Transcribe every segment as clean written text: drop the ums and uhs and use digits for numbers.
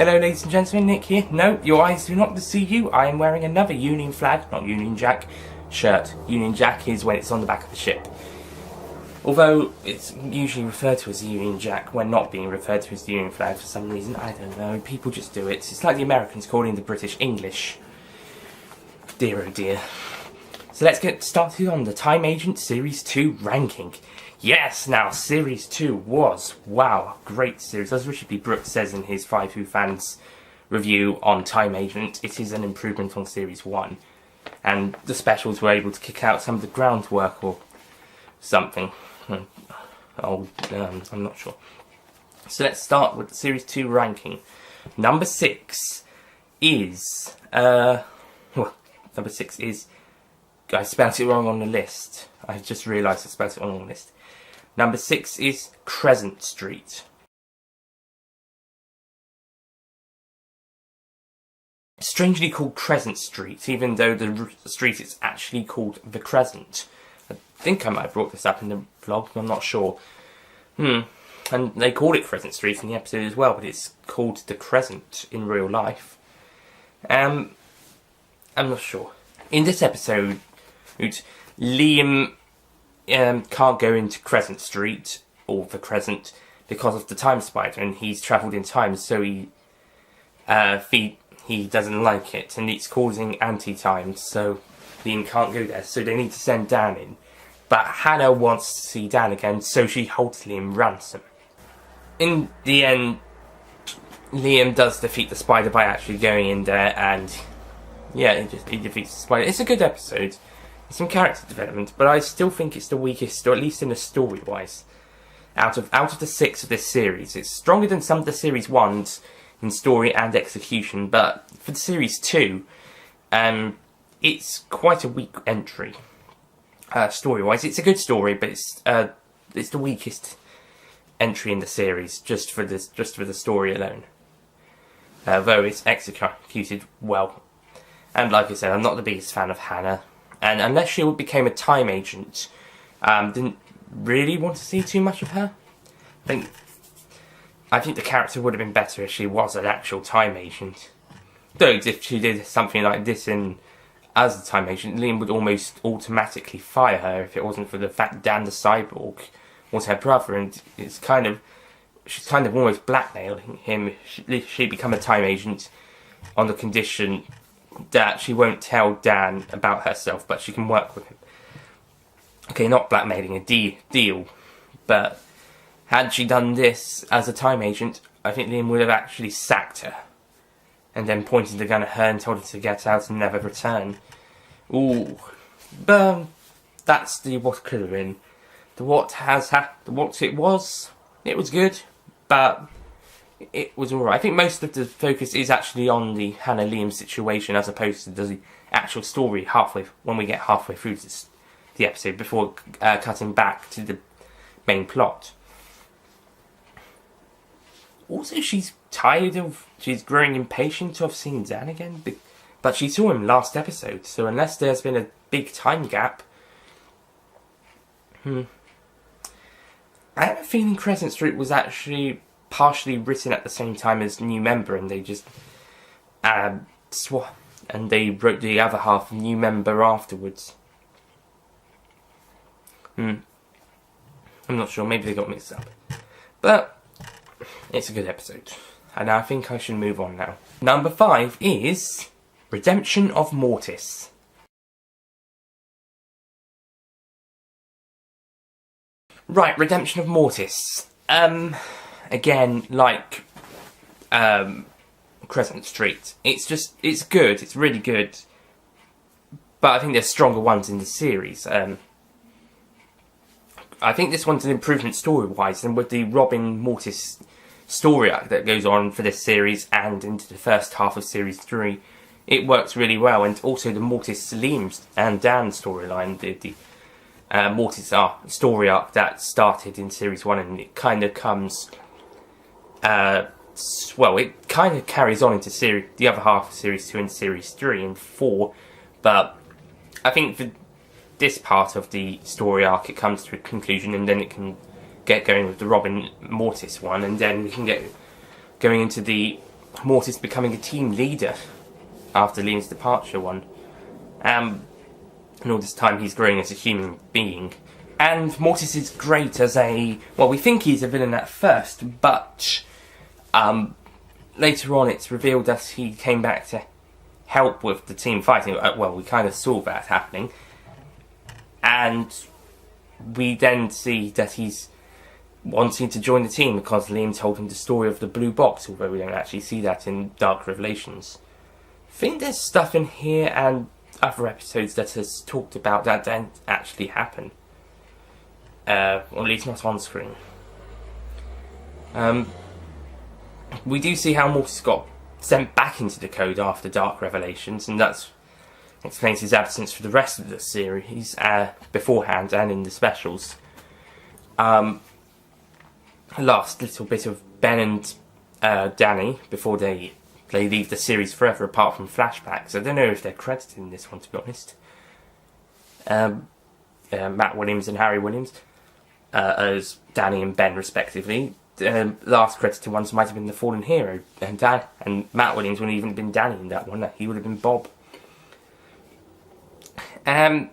Hello ladies and gentlemen, Nick here. No, your eyes do not deceive you. I am wearing another Union flag, not Union Jack, shirt. Union Jack is when it's on the back of the ship. Although it's usually referred to as the Union Jack when not being referred to as the Union flag for some reason. I don't know, people just do it. It's like the Americans calling the British English. Dear oh dear. So let's get started on the Time Agent Series 2 ranking. Yes, now Series 2 was, wow, great series. As Richard B. Brooks says in his 5 Who Fans review on Time Agent, it is an improvement on Series 1. And the specials were able to kick out some of the groundwork or something. I'm not sure. So let's start with the Series 2 ranking. Number 6 is, I spelled it wrong on the list. I just realised I spelled it wrong on the list. Number 6 is Crescent Street. Strangely called Crescent Street, even though the street is actually called the Crescent. I think I might have brought this up in the vlog, I'm not sure. And they called it Crescent Street in the episode as well, but it's called the Crescent in real life. I'm not sure. In this episode, Liam can't go into Crescent Street, or the Crescent, because of the Time Spider, and he's travelled in time, so he doesn't like it, and it's causing anti-time, so Liam can't go there, so they need to send Dan in. But Hannah wants to see Dan again, so she holds Liam ransom. In the end, Liam does defeat the spider by actually going in there, and yeah, he defeats the spider. It's a good episode. Some character development, but I still think it's the weakest, or at least in the story-wise, out of the 6 of this series. It's stronger than some of the Series 1s in story and execution, but for the Series 2, it's quite a weak entry. Story-wise, it's a good story, but it's the weakest entry in the series, just for the story alone. Though it's executed well, and like I said, I'm not the biggest fan of Hannah. And unless she became a time agent, didn't really want to see too much of her. I think the character would have been better if she was an actual time agent. Though if she did something like this as a time agent, Liam would almost automatically fire her if it wasn't for the fact Dan the Cyborg was her brother, and she's kind of almost blackmailing him. She'd become a time agent on the condition that she won't tell Dan about herself, but she can work with him. Okay, not blackmailing, a deal. But had she done this as a time agent, I think Liam would have actually sacked her. And then pointed the gun at her and told her to get out and never return. Ooh. But that's the what could have been. The what it was good, but it was alright. I think most of the focus is actually on the Hannah Liam situation as opposed to the actual story when we get halfway through the episode before cutting back to the main plot. Also, she's growing impatient of seeing Dan again, but she saw him last episode, so unless there's been a big time gap, I have a feeling Crescent Street was actually partially written at the same time as New Member, and they just and they wrote the other half of New Member afterwards. I'm not sure, maybe they got mixed up. But it's a good episode, and I think I should move on now. Number 5 is Redemption of Mortis. Right, Redemption of Mortis. Again, like Crescent Street, it's good, it's really good, but I think there's stronger ones in the series. I think this one's an improvement story-wise, and with the Robin Mortis story arc that goes on for this series and into the first half of Series 3, it works really well, and also the Mortis Liam and Dan storyline, the Mortis story arc that started in Series 1, and it kind of comes... it kind of carries on into the other half of Series 2 and Series 3 and 4, but I think for this part of the story arc it comes to a conclusion, and then it can get going with the Robin Mortis one, and then we can get going into the Mortis becoming a team leader after Liam's departure and all this time he's growing as a human being. And Mortis is great as we think he's a villain at first, but later on it's revealed that he came back to help with the team fighting. We kind of saw that happening. And we then see that he's wanting to join the team because Liam told him the story of the blue box, although we don't actually see that in Dark Revelations. I think there's stuff in here and other episodes that has talked about that didn't actually happen. Or at least not on screen. We do see how Mortis got sent back into the code after Dark Revelations, and that explains his absence for the rest of the series, beforehand and in the specials. Last little bit of Ben and Danny before they leave the series forever, apart from flashbacks. I don't know if they're credited in this one, to be honest. Matt Williams and Harry Williams as Danny and Ben, respectively. Last credited ones might have been The Fallen Hero, and Matt Williams wouldn't even have been Danny in that one. He would have been Bob. And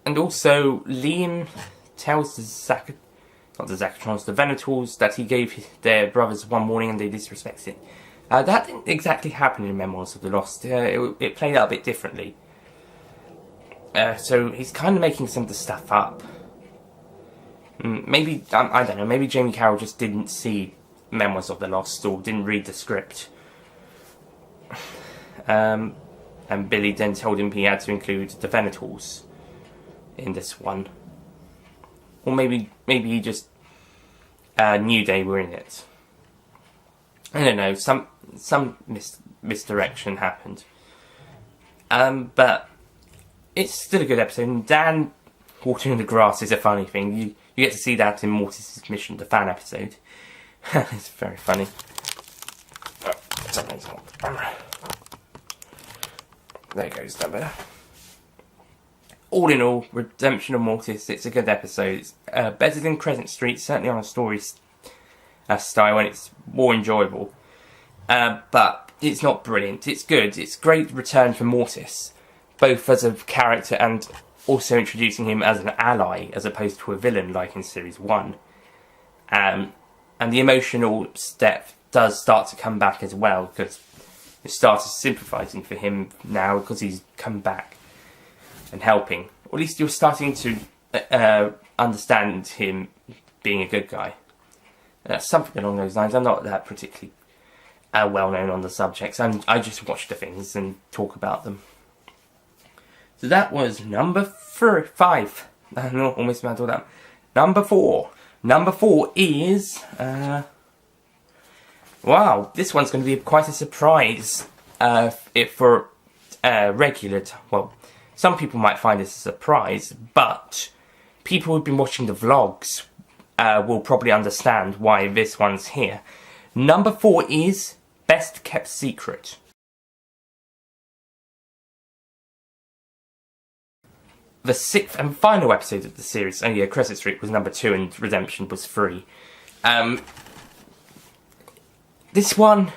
also Liam tells the Venators that he gave their brothers one warning and they disrespected it. That didn't exactly happen in Memoirs of the Lost. It played out a bit differently. So he's kind of making some of the stuff up. Maybe, I don't know, maybe Jamie Carroll just didn't see Memoirs of the Lost or didn't read the script. And Billy then told him he had to include the Venators in this one. Or maybe he just knew they were in it. I don't know, some misdirection happened. But it's still a good episode. And Dan watering the grass is a funny thing. You get to see that in Mortis' Mission to Fan episode. It's very funny. There goes that better. All in all, Redemption of Mortis, it's a good episode. It's better than Crescent Street, certainly on a story style, and it's more enjoyable. But it's not brilliant. It's good. It's a great return for Mortis, both as a character and also introducing him as an ally as opposed to a villain like in Series 1. And the emotional step does start to come back as well, because you start sympathising for him now because he's come back and helping. Or at least you're starting to understand him being a good guy. Something along those lines. I'm not that particularly well known on the subjects. I just watch the things and talk about them. So that was number 5. No, almost about all that. Number 4. Number 4 is... wow, this one's going to be quite a surprise for regular... Well, some people might find this a surprise, but people who've been watching the vlogs will probably understand why this one's here. Number 4 is Best Kept Secret. The 6th and final episode of the series, Crescent Street was number 2 and Redemption was 3. This one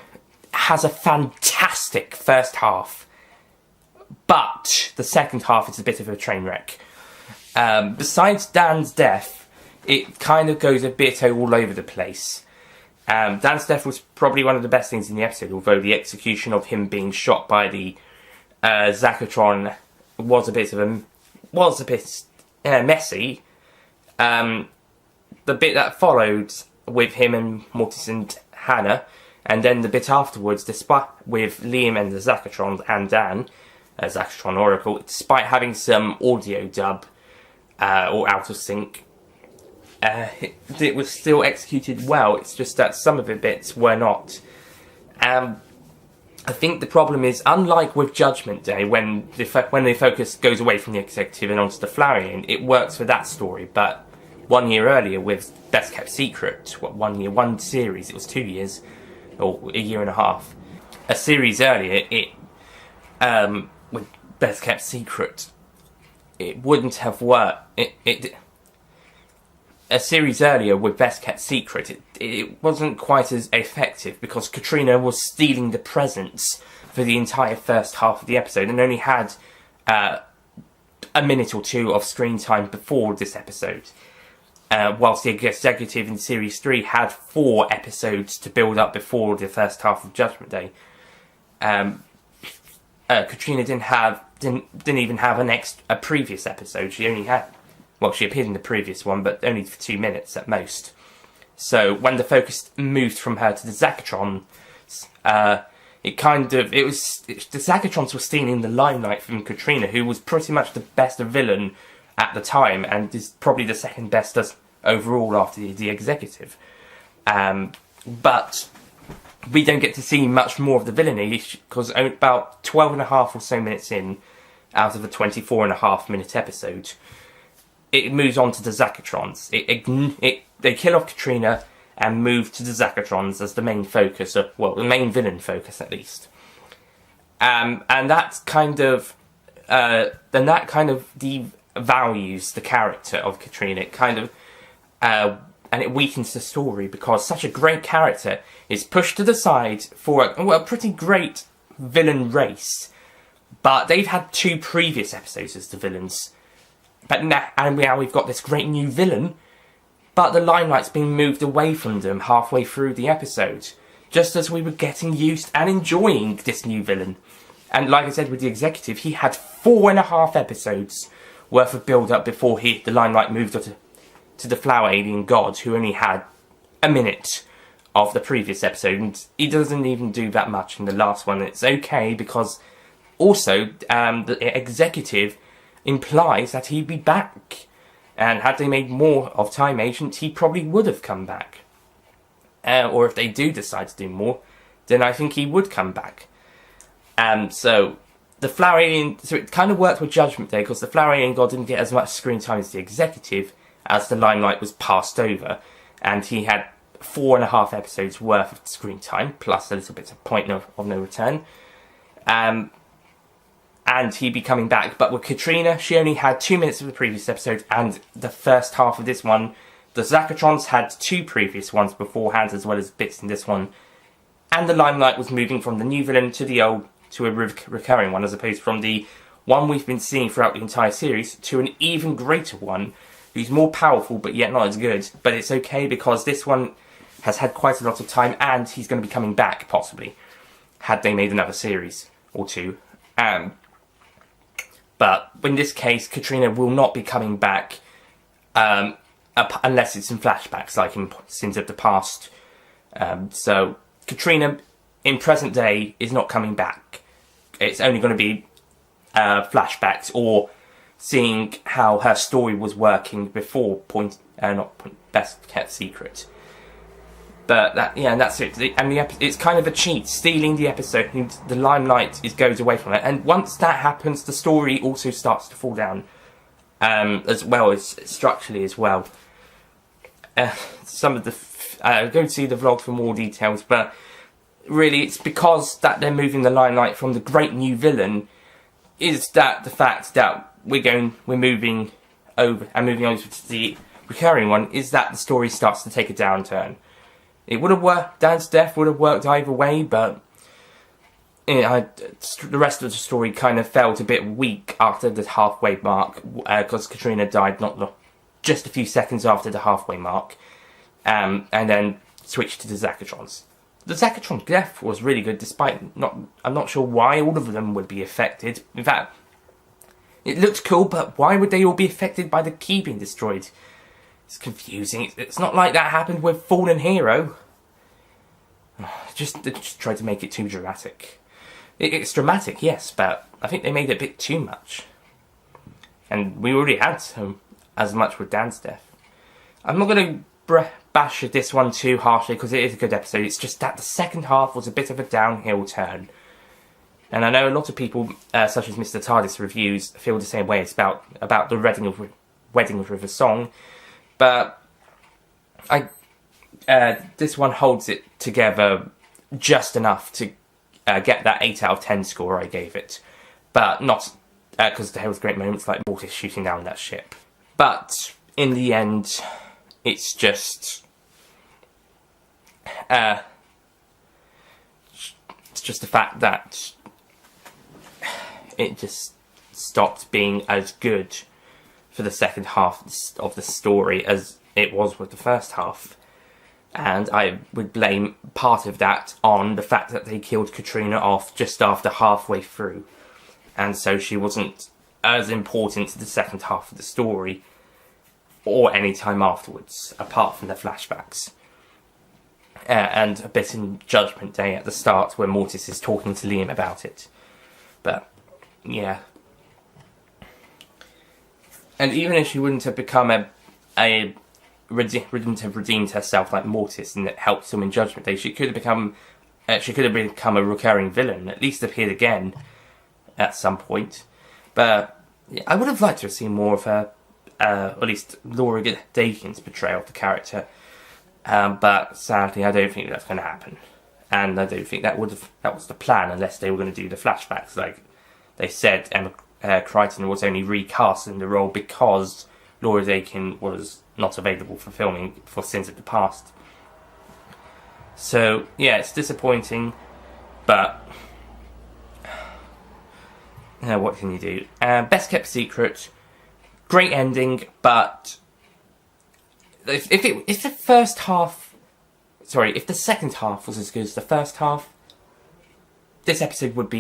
has a fantastic first half, but the second half is a bit of a train wreck. Besides Dan's death, it kind of goes a bit all over the place. Dan's death was probably one of the best things in the episode, although the execution of him being shot by the Zachatron was a bit messy. The bit that followed with him and Mortis and Hannah, and then the bit afterwards, despite with Liam and the Zachatron and Dan, Zachatron Oracle, despite having some audio dub or out of sync, it was still executed well. It's just that some of the bits were not. I think the problem is, unlike with Judgment Day, when the focus goes away from the executive and onto the Flarian, it works for that story. But 1 year earlier with Best Kept Secret, one series, it was 2 years, or a year and a half. A series earlier, with Best Kept Secret, it wouldn't have worked. a series earlier with Best Kept Secret, it wasn't quite as effective because Katrina was stealing the presents for the entire first half of the episode and only had a minute or two of screen time before this episode. Whilst the executive in Series 3 had 4 episodes to build up before the first half of Judgment Day. Katrina didn't even have a previous episode. She only had, well, she appeared in the previous one, but only for 2 minutes at most. So when the focus moved from her to the Zacatron, the Zacatrons were stealing the limelight from Katrina, who was pretty much the best villain at the time, and is probably the second best overall after the executive. But we don't get to see much more of the villainy, because about 12.5 or so minutes in, out of a 24.5-minute episode, it moves on to the Zacatrons. They kill off Katrina and move to the Zacatrons as the main focus, the main villain focus at least. And that's kind of, devalues the character of Katrina. It kind of, and it weakens the story because such a great character is pushed to the side for a pretty great villain race. But they've had 2 previous episodes as the villains. But now we've got this great new villain, but the limelight's being moved away from them halfway through the episode, just as we were getting used and enjoying this new villain. And like I said with the executive, he had 4.5 episodes worth of build-up before the limelight moved to the flower alien god, who only had a minute of the previous episode, and he doesn't even do that much in the last one. It's okay because also the executive implies that he'd be back, and had they made more of Time Agent, he probably would have come back. Or if they do decide to do more, then I think he would come back. So the flower alien, so it kind of worked with Judgment Day because the flower alien god didn't get as much screen time as the executive, as the limelight was passed over, and he had 4.5 episodes worth of screen time, plus a little bit of point of no return. And he'd be coming back. But with Katrina, she only had 2 minutes of the previous episode and the first half of this one. The Zacatrons had 2 previous ones beforehand, as well as bits in this one. And the limelight was moving from the new villain to a recurring one, as opposed from the one we've been seeing throughout the entire series to an even greater one, who's more powerful but yet not as good. But it's okay because this one has had quite a lot of time, and he's going to be coming back, possibly, had they made another series or 2. But in this case, Katrina will not be coming back unless it's in flashbacks, like in Sins of the Past. So Katrina, in present day, is not coming back. It's only going to be flashbacks or seeing how her story was working before Best Kept Secret. But that's it. It's kind of a cheat, stealing the episode, and the limelight goes away from it. And once that happens, the story also starts to fall down, as well as structurally as well. Some of the go see the vlog for more details, but really, it's because that they're moving the limelight from the great new villain. Is that the fact that we're moving over to the recurring one? Is that the story starts to take a downturn? It would have worked. Dan's death would have worked either way, but the rest of the story kind of felt a bit weak after the halfway mark, because Katrina died just a few seconds after the halfway mark, and then switched to the Zacatrons. The Zacatron death was really good, despite I'm not sure why all of them would be affected. In fact, it looked cool, but why would they all be affected by the key being destroyed? It's confusing. It's not like that happened with Fallen Hero. Just tried to make it too dramatic. It's dramatic, yes, but I think they made it a bit too much. And we already had as much with Dan's death. I'm not going to bash this one too harshly because it is a good episode. It's just that the second half was a bit of a downhill turn. And I know a lot of people, such as Mr. TARDIS Reviews, feel the same way. It's about the Wedding of River song. But this one holds it together just enough to get that 8 out of 10 score I gave it. But not because there was great moments like Mortis shooting down that ship. But in the end, It's just the fact that it just stopped being as good for the second half of the story as it was with the first half. And I would blame part of that on the fact that they killed Katrina off just after halfway through. And so she wasn't as important to the second half of the story, or any time afterwards, apart from the flashbacks. And a bit in Judgment Day at the start, where Mortis is talking to Liam about it. But, yeah. And even if she wouldn't have become wouldn't have redeemed herself like Mortis, and it helped him in Judgment Day, she could have become a recurring villain, at least appeared again at some point. But yeah, I would have liked to have seen more of her, at least Laura Dakin's portrayal of the character. But sadly, I don't think that's going to happen, and I don't think that was the plan, unless they were going to do the flashbacks. Like they said, Emma Crichton was only recast in the role because Laura Dakin was not available for filming for Sins of the Past. So yeah, it's disappointing, but what can you do? Best Kept Secret, great ending, but if the second half was as good as the first half, this episode would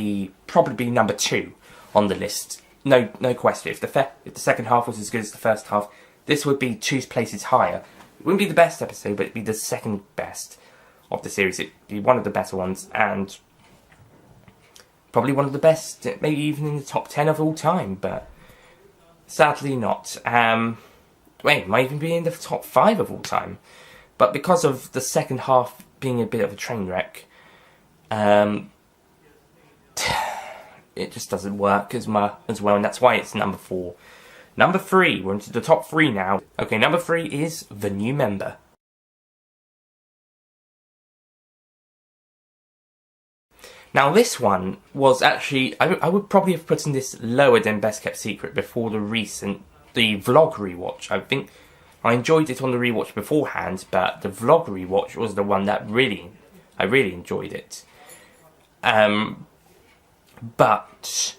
probably be number 2 on the list. No question. If the second half was as good as the first half, this would be 2 places higher. It wouldn't be the best episode, but it'd be the second best of the series. It'd be one of the better ones, and probably one of the best, maybe even in the top 10 of all time, but sadly not. It might even be in the top 5 of all time. But because of the second half being a bit of a train wreck, it just doesn't work as well, and that's why it's number 4. Number 3, we're into the top 3 now. Okay, number 3 is The New Member. Now this one was actually, I would probably have put in this lower than Best Kept Secret before the vlog rewatch. I think I enjoyed it on the rewatch beforehand, but the vlog rewatch was the one that I really enjoyed it. But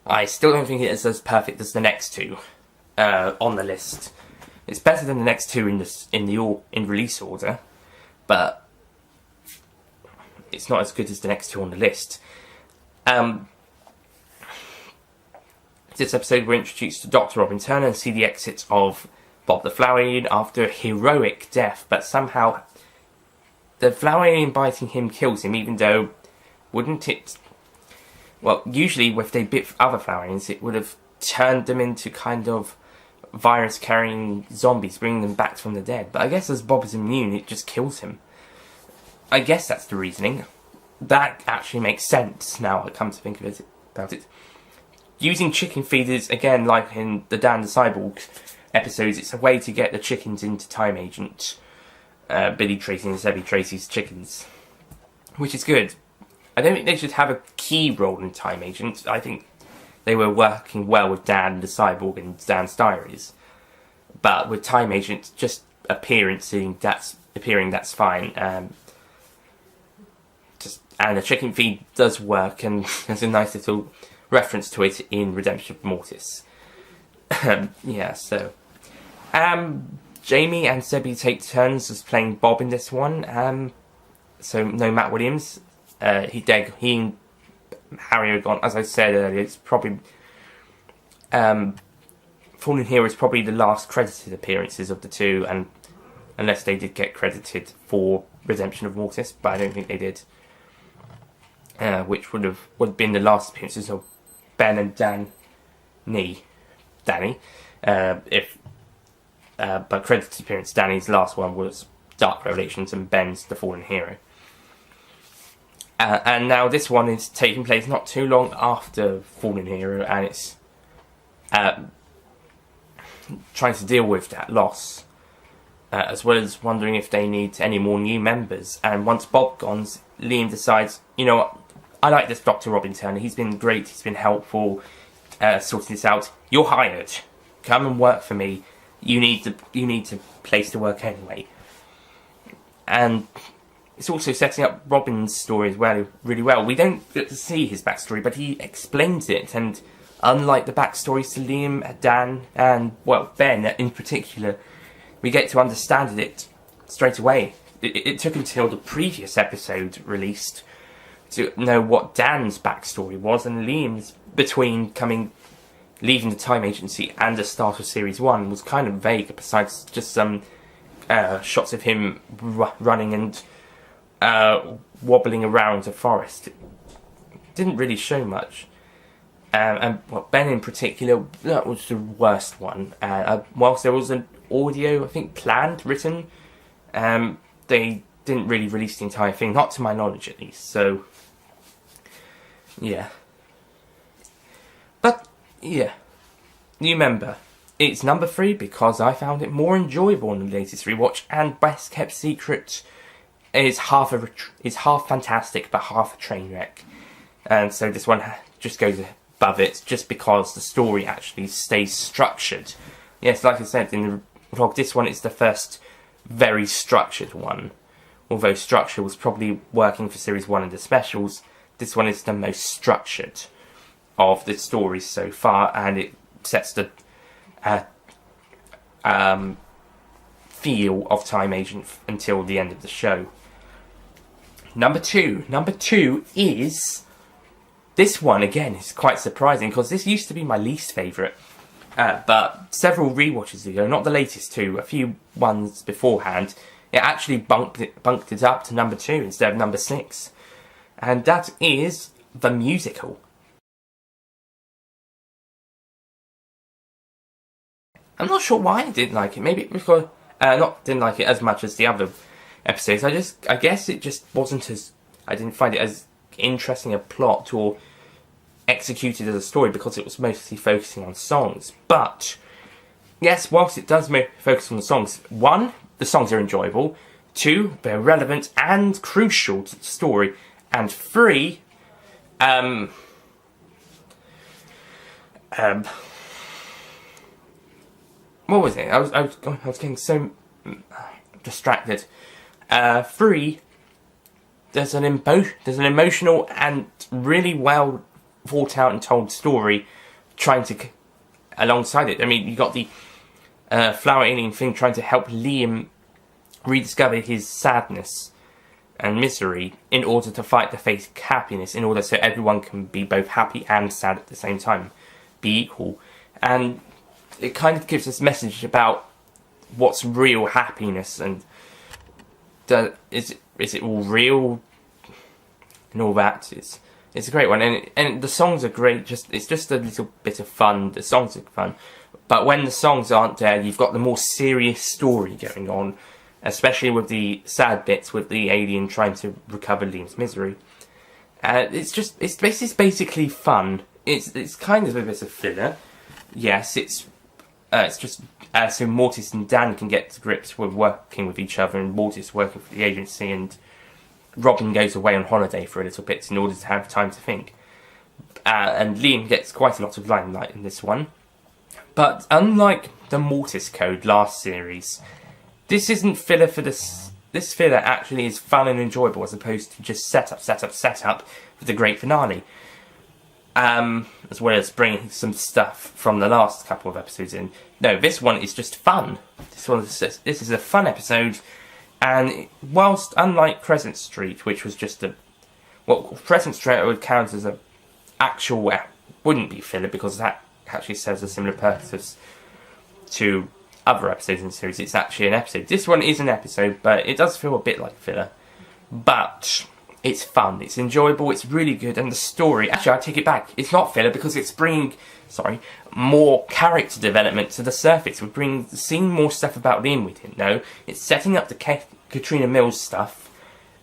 I still don't think it is as perfect as the next 2 on the list. It's better than the next 2 in release order, but it's not as good as the next 2 on the list. This episode we're introduced to Dr. Robin Turner and see the exit of Bob the Flower Alien after a heroic death, but somehow the Flower Alien biting him kills him, even though, wouldn't it... Well, usually if they bit other Flower Aliens, it would have turned them into kind of virus-carrying zombies, bringing them back from the dead. But I guess as Bob is immune, it just kills him. I guess that's the reasoning. That actually makes sense now I come to think of about it. Using chicken feeders, again, like in the Dan the Cyborg episodes, it's a way to get the chickens into Time Agent, Billy Tracy and Sebby Tracy's chickens, which is good. I don't think they should have a key role in Time Agent. I think they were working well with Dan the Cyborg and Dan's Diaries. But with Time Agent, just appearing, that's fine. And the chicken feed does work, and there's a nice little reference to it in Redemption of Mortis. Yeah, so... Jamie and Sebby take turns as playing Bob in this one. So no Matt Williams. He and Harry are gone. As I said earlier, it's probably... Fallen Hero is probably the last credited appearances of the 2, and unless they did get credited for Redemption of Mortis, but I don't think they did. Which would have been the last appearances of Ben and Danny. But credited appearance, Danny's last one was Dark Revelations, and Ben's The Fallen Hero. And now this one is taking place not too long after Fallen Hero, and it's trying to deal with that loss, as well as wondering if they need any more new members. And once Bob gone, Liam decides, you know what, I like this Dr. Robin Turner, he's been great, he's been helpful, sorting this out. You're hired. Come and work for me you need to place to work anyway. And it's also setting up Robin's story as well, really well. We don't get to see his backstory, but he explains it, and unlike the backstories to Liam, Dan, and, well, Ben in particular, we get to understand it straight away. It took until the previous episode released to know what Dan's backstory was, and Liam's, between leaving the Time Agency and the start of Series 1, was kind of vague, besides just some shots of him running and wobbling around a forest. It didn't really show much. And well, Ben in particular, that was the worst one. Whilst there was an audio, I think, planned, written, they didn't really release the entire thing, not to my knowledge at least, so yeah. But, yeah, new member. It's number 3 because I found it more enjoyable in the latest rewatch, and Best Kept Secret is half fantastic but half a train wreck. And so this one just goes above it, just because the story actually stays structured. Yes, like I said in the vlog, this one is the first very structured one. Although structure was probably working for Series 1 and the specials, this one is the most structured of the stories so far, and it sets the feel of Time Agent until the end of the show. Number 2. Number 2 is... This one, again, is quite surprising, because this used to be my least favourite. But several rewatches ago, not the latest 2, a few ones beforehand, it actually bumped it up to number 2 instead of number 6. And that is The Musical. I'm not sure why I didn't like it. Maybe because didn't like it as much as the other episodes. I guess it just wasn't as... I didn't find it as interesting a plot or executed as a story, because it was mostly focusing on songs. But yes, whilst it does focus on the songs, 1, the songs are enjoyable. 2, they're relevant and crucial to the story. And 3, what was it? I was getting so distracted. 3, there's an emotional and really well thought out and told story trying to alongside it. I mean, you got the flower alien thing trying to help Liam rediscover his sadness and misery in order to fight the fake happiness, in order so everyone can be both happy and sad at the same time, be equal. And it kind of gives us a message about what's real happiness, and is it all real and all that. It's a great one, and the songs are great. It's just a little bit of fun. The songs are fun, but when the songs aren't there, you've got the more serious story going on, especially with the sad bits with the alien trying to recover Liam's misery. It's basically fun. It's kind of a bit of filler. Yes, it's just so Mortis and Dan can get to grips with working with each other, and Mortis working for the agency, and Robin goes away on holiday for a little bit in order to have time to think. And Liam gets quite a lot of limelight in this one. But unlike the Mortis Code last series, this isn't filler for this. This filler actually is fun and enjoyable, as opposed to just set up for the great finale. As well as bringing some stuff from the last couple of episodes in. No, this one is just fun. This is a fun episode, and whilst unlike Crescent Street, which was just Crescent Street would count as a actual, wouldn't be filler, because that actually serves a similar purpose to other episodes in the series. It's actually an episode. This one is an episode, but it does feel a bit like filler. But it's fun, it's enjoyable, it's really good, and the story... Actually, I take it back. It's not filler, because it's bringing, more character development to the surface. We're seeing more stuff about Liam with him, no? It's setting up the Katrina Mills stuff,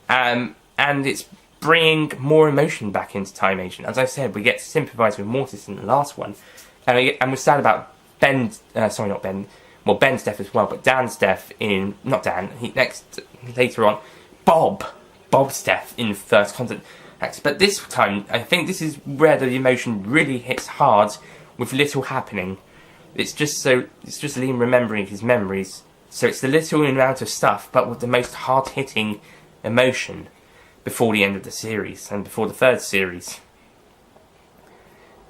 and it's bringing more emotion back into Time Agent. As I said, we get to sympathise with Mortis in the last one, and we're sad about Ben's death as well, but Dan's death in... Not Dan, later on, Bob's death in the first content act. But this time, I think this is where the emotion really hits hard, with little happening. It's just Liam remembering his memories. So it's the little amount of stuff, but with the most hard-hitting emotion before the end of the series and before the third series.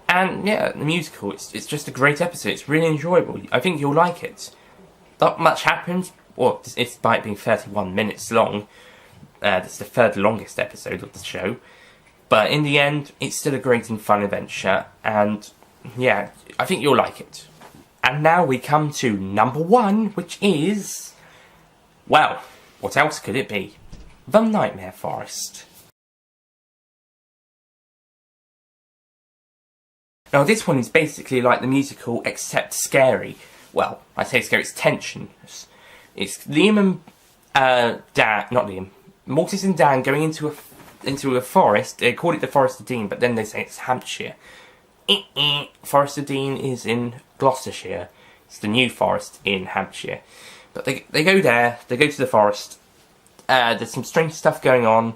And yeah, the musical, it's just a great episode. It's really enjoyable. I think you'll like it. Not much happens. Well, despite being 31 minutes long, it's the third longest episode of the show. But in the end, it's still a great and fun adventure. And yeah, I think you'll like it. And now we come to number 1, which is... well, what else could it be? The Nightmare Forest. Now this one is basically like the musical, except scary. Well, I say scary, it's tension. It's Liam and Dan, not Liam, Mortis and Dan going into a forest. They call it the Forest of Dean, but then they say it's Hampshire. Forest of Dean is in Gloucestershire. It's the New Forest in Hampshire. But they go there, they go to the forest. There's some strange stuff going on.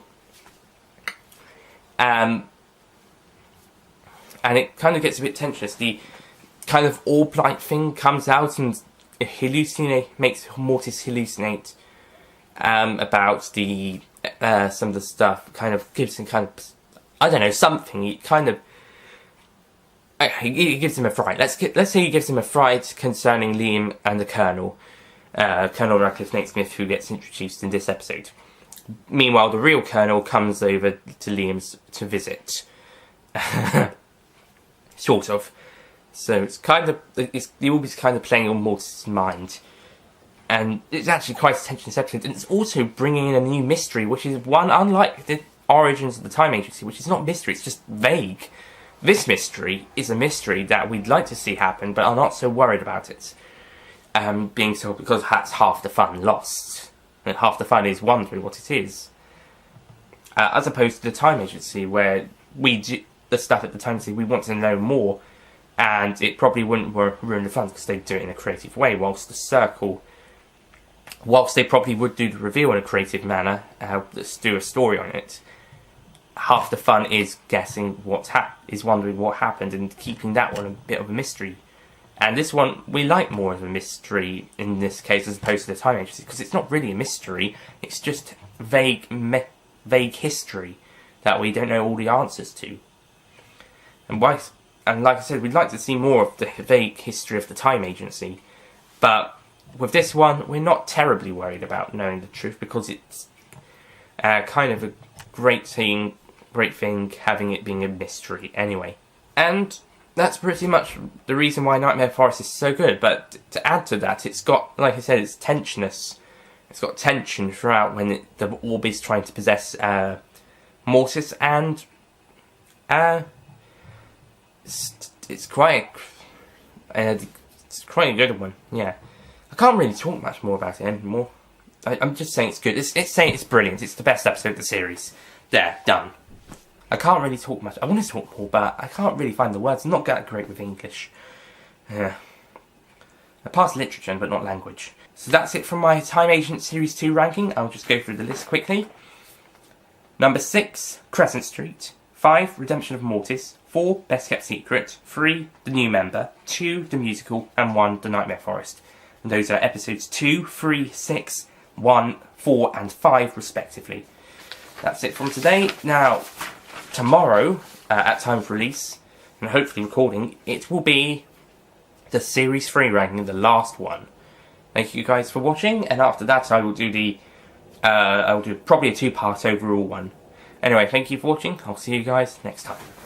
And it kind of gets a bit tensionous. The kind of orb-like thing comes out and makes Mortis hallucinate about the some of the stuff. Kind of gives him I don't know, something. It kind of he gives him a fright. Let's say he gives him a fright concerning Liam and the Colonel. Colonel Radcliffe Natesmith, who gets introduced in this episode. Meanwhile, the real Colonel comes over to Liam's to visit. Sort of. So it's the orb is kind of playing on Mortis' mind. And it's actually quite a tensionous episode. And it's also bringing in a new mystery, which is one unlike the origins of the Time Agency, which is not mystery, it's just vague. This mystery is a mystery that we'd like to see happen, but are not so worried about it. Being so, because that's half the fun lost. And half the fun is wondering what it is. As opposed to the Time Agency, where the stuff at the Time Agency, we want to know more, and it probably wouldn't ruin the fun because they do it in a creative way, whilst the Circle, whilst they probably would do the reveal in a creative manner, let's do a story on it, half the fun is guessing is wondering what happened and keeping that one a bit of a mystery. And this one, we like more of a mystery in this case as opposed to the Time Agency, because it's not really a mystery, it's just vague history that we don't know all the answers to. And like I said, we'd like to see more of the vague history of the Time Agency, but with this one, we're not terribly worried about knowing the truth, because it's kind of a great thing having it being a mystery anyway. And that's pretty much the reason why Nightmare Forest is so good, but to add to that, it's got, like I said, it's tensionous. It's got tension throughout when the orb is trying to possess Mortis, and it's quite a good one, yeah. I can't really talk much more about it anymore. I'm just saying it's good. It's saying it's brilliant. It's the best episode of the series. There, done. I can't really talk much. I want to talk more, but I can't really find the words. I'm not that great with English. Yeah. I passed literature, but not language. So that's it from my Time Agent Series 2 ranking. I'll just go through the list quickly. Number 6, Crescent Street. 5, Redemption of Mortis. 4, Best Kept Secret. 3, The New Member. 2, The Musical. And 1, The Nightmare Forest. And those are episodes 2, 3, 6, 1, 4 and 5 respectively. That's it from today. Now, tomorrow, at time of release, and hopefully recording, it will be the Series 3 ranking, the last one. Thank you guys for watching, and after that I will do probably a 2-part overall one. Anyway, thank you for watching. I'll see you guys next time.